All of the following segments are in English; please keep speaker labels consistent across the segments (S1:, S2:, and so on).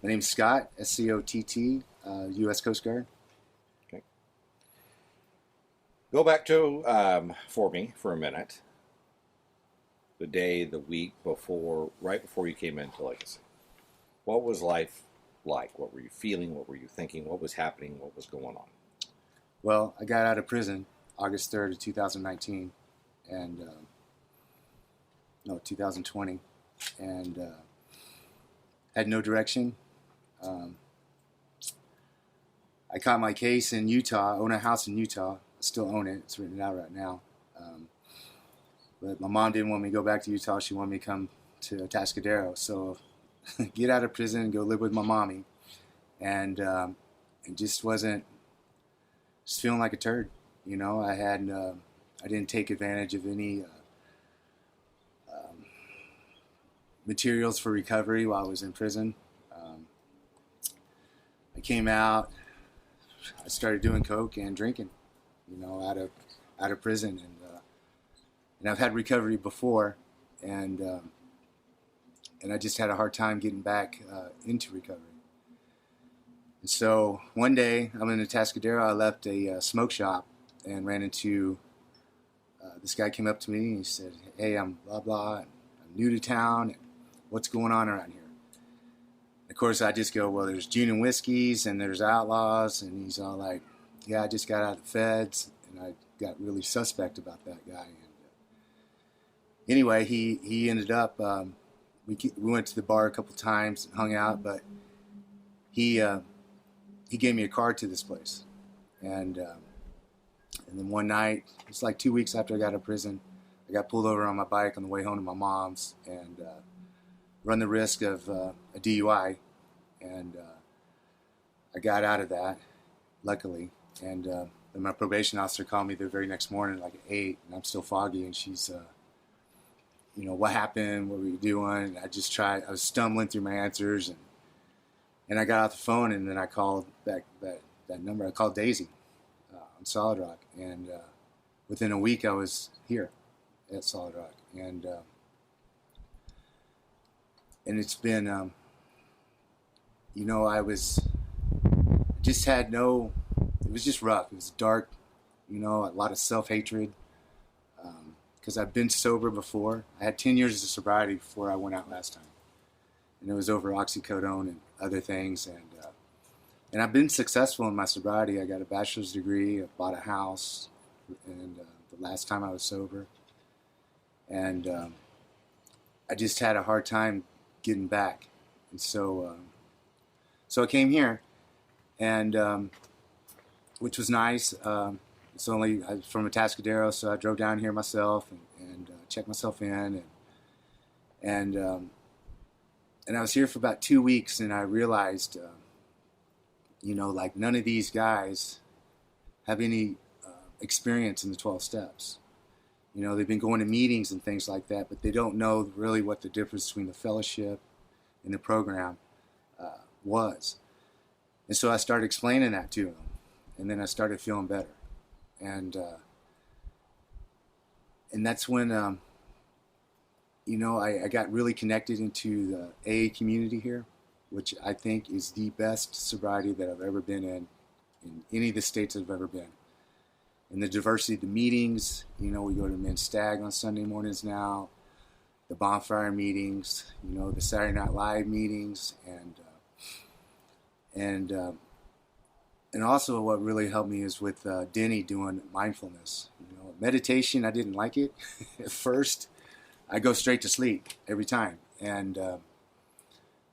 S1: My name's Scott, S-C-O-T-T, U.S. Coast Guard.
S2: Okay. Go back to, for me, for a minute, the day, the week before, right before you came into Legacy. What was life like? What were you feeling? What were you thinking? What was happening? What was going on?
S1: Well, I got out of prison August 3rd of 2019, and, no, 2020, and had no direction. I caught my case in Utah. I own a house in Utah. I still own it. It's written out right now. But my mom didn't want me to go back to Utah. She wanted me to come to Atascadero. So get out of prison and go live with my mommy. And it just wasn't, just feeling like a turd. You know, I didn't take advantage of any materials for recovery while I was in prison. I came out, I started doing coke and drinking, you know, out of prison, and I've had recovery before, and I just had a hard time getting back into recovery. And so one day I'm in Atascadero. I left a smoke shop and ran into this guy. Came up to me and he said, "Hey, I'm blah blah, and I'm new to town. And what's going on around here?" Of course, I just go, "Well, there's gin and whiskeys and there's outlaws," and he's all like, "Yeah, I just got out of the feds," and I got really suspect about that guy. And anyway, he ended up we went to the bar a couple times and hung out, but he gave me a card to this place, and then one night, it's like 2 weeks after I got out of prison, I got pulled over on my bike on the way home to my mom's, and run the risk of a DUI, and I got out of that, luckily, and then my probation officer called me the very next morning, like at 8, and I'm still foggy, and she's, you know, what happened, what were you doing? And I was stumbling through my answers, and I got off the phone, and then I called that number. I called Daisy on Solid Rock, and within a week I was here at Solid Rock, and it's been, you know, it was just rough. It was dark, you know, a lot of self-hatred, because I've been sober before. I had 10 years of sobriety before I went out last time, and it was over oxycodone and other things, and I've been successful in my sobriety. I got a bachelor's degree, I bought a house, and the last time I was sober, and I just had a hard time getting back, and so I came here, and which was nice. It's only from Atascadero, so I drove down here myself and checked myself in, and I was here for about 2 weeks, and I realized, you know, like none of these guys have any experience in the 12 steps. You know, they've been going to meetings and things like that, but they don't know really what the difference between the fellowship and the program was. And so I started explaining that to them, and then I started feeling better. And that's when, you know, I got really connected into the AA community here, which I think is the best sobriety that I've ever been in any of the states I've ever been. And the diversity of the meetings, you know, we go to Men's Stag on Sunday mornings now, the bonfire meetings, you know, the Saturday Night Live meetings, and also what really helped me is with Denny doing mindfulness. You know, meditation, I didn't like it at first. I go straight to sleep every time, and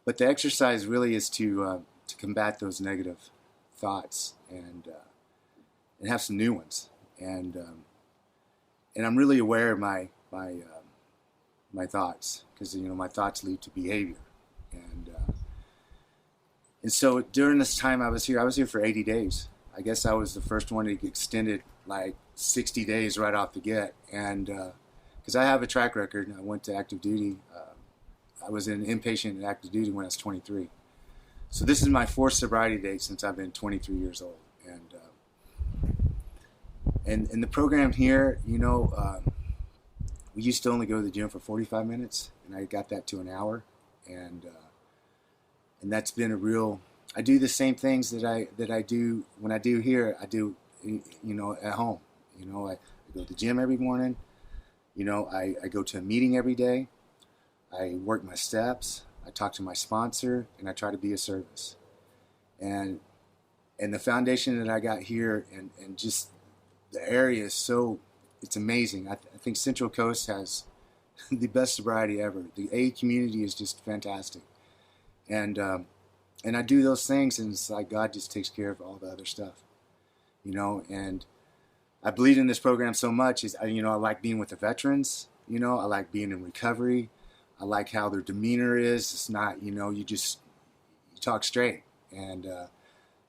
S1: but the exercise really is to combat those negative thoughts and have some new ones, and I'm really aware of my thoughts, because you know my thoughts lead to behavior, and so during this time I was here for 80 days. I guess I was the first one to get extended like 60 days right off the get, and because I have a track record. I went to active duty. I was in inpatient and active duty when I was 23. So this is my 4th sobriety date since I've been 23 years old, and the program here, you know, we used to only go to the gym for 45 minutes, and I got that to an hour, and that's been a real. I do the same things that I do when I do here. I do, at home. I go to the gym every morning. I go to a meeting every day. I work my steps. I talk to my sponsor, and I try to be of service. And the foundation that I got here, and just the area is so, it's amazing. I think Central Coast has the best sobriety ever. The A community is just fantastic. And I do those things, and it's like God just takes care of all the other stuff, and I believe in this program so much is, I like being with the veterans, I like being in recovery. I like how their demeanor is. It's not, you talk straight, and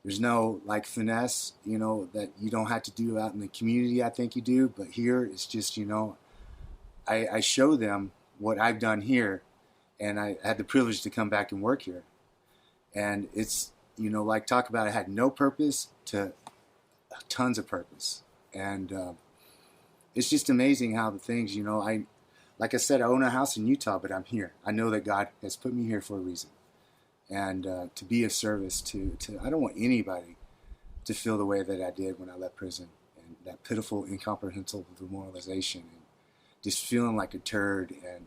S1: there's no like finesse, that you don't have to do out in the community. I think you do, but here it's just, I show them what I've done here, and I had the privilege to come back and work here. And it's, like talk about, I had no purpose to tons of purpose. And it's just amazing how the things, like I said, I own a house in Utah, but I'm here. I know that God has put me here for a reason. And to be of service to I don't want anybody to feel the way that I did when I left prison, and that pitiful, incomprehensible demoralization, and just feeling like a turd, and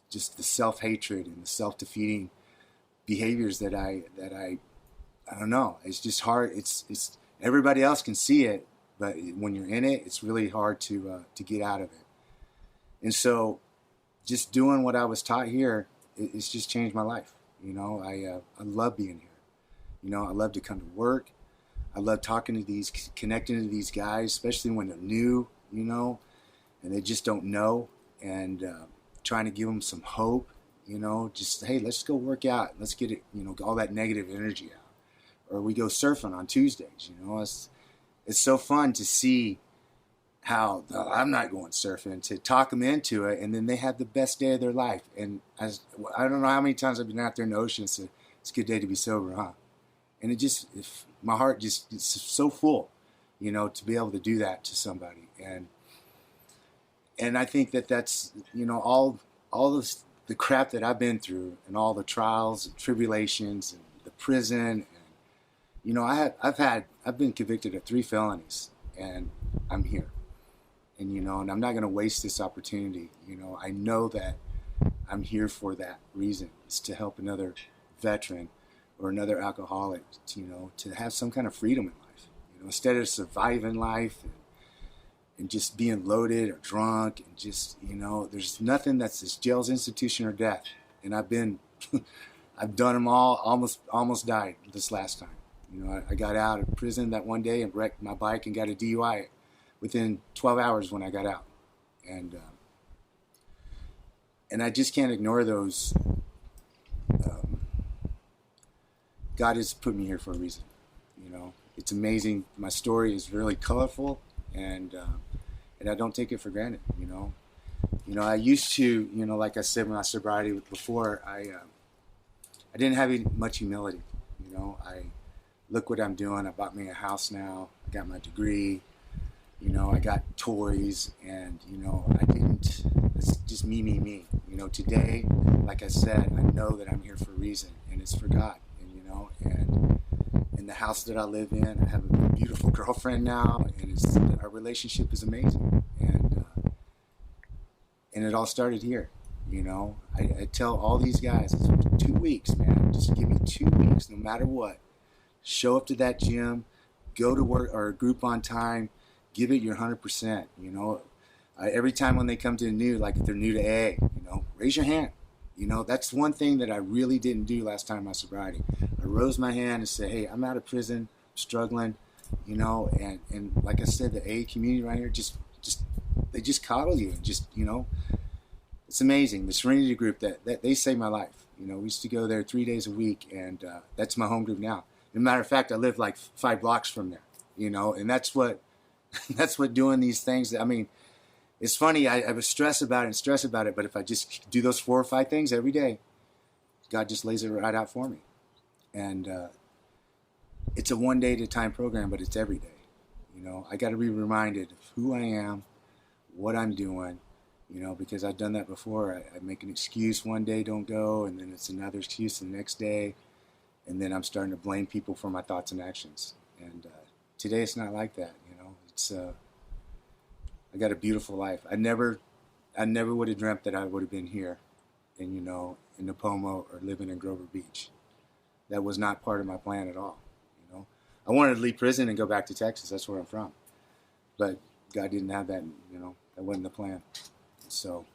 S1: just the self-hatred and the self-defeating behaviors that I don't know. It's just hard. It's everybody else can see it, but when you're in it, it's really hard to get out of it. And so, just doing what I was taught here, it's just changed my life. I love being here. I love to come to work. I love connecting to these guys, especially when they're new, and they just don't know, and trying to give them some hope. Just, hey, let's go work out. Let's get it, all that negative energy out. Or we go surfing on Tuesdays. It's so fun to see how I'm not going surfing, to talk them into it, and then they have the best day of their life. And I don't know how many times I've been out there in the ocean and said, it's a good day to be sober, huh? And my heart just is so full, to be able to do that to somebody. And I think that's, all this, the crap that I've been through, and all the trials and tribulations and the prison, and I've been convicted of 3 felonies, and I'm here. And, and I'm not going to waste this opportunity. I know that I'm here for that reason. It's to help another veteran or another alcoholic, to have some kind of freedom in life. Instead of surviving life and just being loaded or drunk, and just, there's nothing that's this jail's institution or death. And I've done them all, almost died this last time. I got out of prison that one day and wrecked my bike and got a DUI within 12 hours when I got out. And I just can't ignore those. God has put me here for a reason. It's amazing. My story is really colorful, and I don't take it for granted. I used to, like I said, when I sobriety before, I didn't have much humility. I look what I'm doing. I bought me a house now. I got my degree. I got toys, and, I didn't, it's just me. Today, like I said, I know that I'm here for a reason, and it's for God, and in the house that I live in, I have a beautiful girlfriend now, and our relationship is amazing, and it all started here. I tell all these guys, it's 2 weeks, man, just give me 2 weeks, no matter what. Show up to that gym, go to work or group on time, give it your 100%. Every time when they come to like if they're new to AA, raise your hand. That's one thing that I really didn't do last time my sobriety. I rose my hand and said, hey, I'm out of prison, struggling, and like I said, the AA community right here, they just coddle you, and just, it's amazing. The Serenity group, that they saved my life. We used to go there 3 days a week, and that's my home group now. As a matter of fact, I live like 5 blocks from there, and that's what doing these things. I mean, it's funny. I was stressed about it, but if I just do those 4 or 5 things every day, God just lays it right out for me. And it's a 1 day at a time program, but it's every day. I got to be reminded of who I am, what I'm doing, you know, because I've done that before. I make an excuse one day, don't go, and then it's another excuse the next day, and then I'm starting to blame people for my thoughts and actions. And today it's not like that, you know. It's I got a beautiful life. I never would have dreamt that I would have been here, in you know, in Napomo or living in Grover Beach. That was not part of my plan at all. You know, I wanted to leave prison and go back to Texas. That's where I'm from, but God didn't have that. You know, that wasn't the plan. So